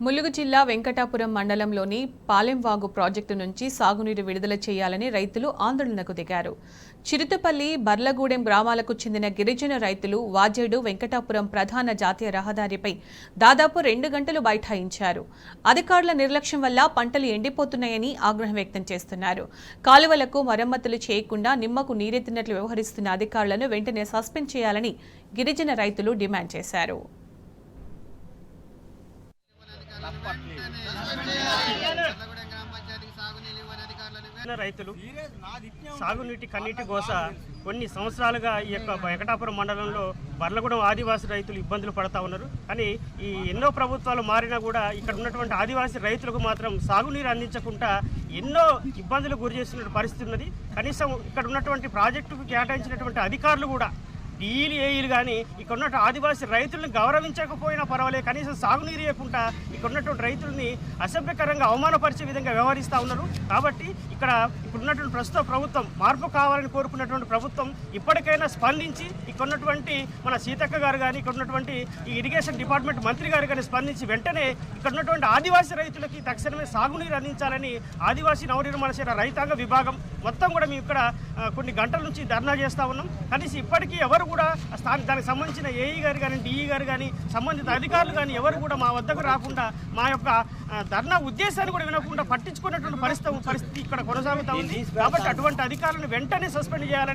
ములుగు జిల్లా వెంకటాపురం మండలంలోని పాలెంవాగు ప్రాజెక్టు నుంచి సాగునీరు విడుదల చేయాలని రైతులు ఆందోళనకు దిగారు. చిరుతపల్లి, బర్లగూడెం గ్రామాలకు చెందిన గిరిజన రైతులు వాజేడు వెంకటాపురం ప్రధాన జాతీయ రహదారిపై దాదాపు 2 గంటలు బైఠాయించారు. అధికారుల నిర్లక్ష్యం వల్ల పంటలు ఎండిపోతున్నాయని ఆగ్రహం వ్యక్తం చేస్తున్నారు. కాలువలకు మరమ్మతులు చేయకుండా నిమ్మకు నీరెత్తినట్లు వ్యవహరిస్తున్న అధికారులను వెంటనే సస్పెండ్ చేయాలని గిరిజన రైతులు డిమాండ్ చేశారు. రైతులు సాగునీటి కన్నీటి గోస కొన్ని సంవత్సరాలుగా ఈ యొక్క వెంకటాపురం మండలంలో బర్లగూడెం ఆదివాసీ రైతులు ఇబ్బందులు పడతా ఉన్నారు. కానీ ఈ ఎన్నో ప్రభుత్వాలు మారినా కూడా ఇక్కడ ఉన్నటువంటి ఆదివాసీ రైతులకు మాత్రం సాగునీరు అందించకుండా ఎన్నో ఇబ్బందులు గురి చేస్తున్న పరిస్థితి ఉన్నది. కనీసం ఇక్కడ ఉన్నటువంటి ప్రాజెక్టుకు కేటాయించినటువంటి అధికారులు కూడా డీలు ఏఈలు కానీ ఇక్కడ ఉన్నటువంటి ఆదివాసీ రైతులను గౌరవించకపోయినా పర్వాలేదు, కనీసం సాగునీరు ఇవ్వకుండా ఇక్కడ ఉన్నటువంటి రైతుల్ని అసభ్యకరంగా అవమానపరిచే విధంగా వ్యవహరిస్తూ ఉన్నారు. కాబట్టి ఇక్కడ ఉన్నటువంటి ప్రస్తుత ప్రభుత్వం మార్పు కావాలని కోరుకున్నటువంటి ప్రభుత్వం ఇప్పటికైనా స్పందించి ఇక్కడ ఉన్నటువంటి మన సీతక్క గారు కానీ ఇక్కడ ఉన్నటువంటి ఈ ఇరిగేషన్ డిపార్ట్మెంట్ మంత్రి గారు కానీ స్పందించి వెంటనే ఇక్కడ ఉన్నటువంటి ఆదివాసీ రైతులకి తక్షణమే సాగునీరు అందించాలని ఆదివాసీ నవనిర్మాణ శాఖ రైతాంగ విభాగం మొత్తం కూడా మేము ఇక్కడ కొన్ని గంటల నుంచి ధర్నా చేస్తూ ఉన్నాం. కనీసం ఇప్పటికీ ఎవరు కూడా దానికి సంబంధించిన ఏఈ గారు కానీ డిఈ గారు కానీ సంబంధిత అధికారులు కానీ ఎవరు కూడా మా వద్దకు రాకుండా మా యొక్క ధర్నా ఉద్దేశాన్ని కూడా వినకుండా పట్టించుకున్నటువంటి పరిస్థితి ఇక్కడ కొనసాగుతూ ఉంది. కాబట్టి అటువంటి అధికారులను వెంటనే సస్పెండ్ చేయాలని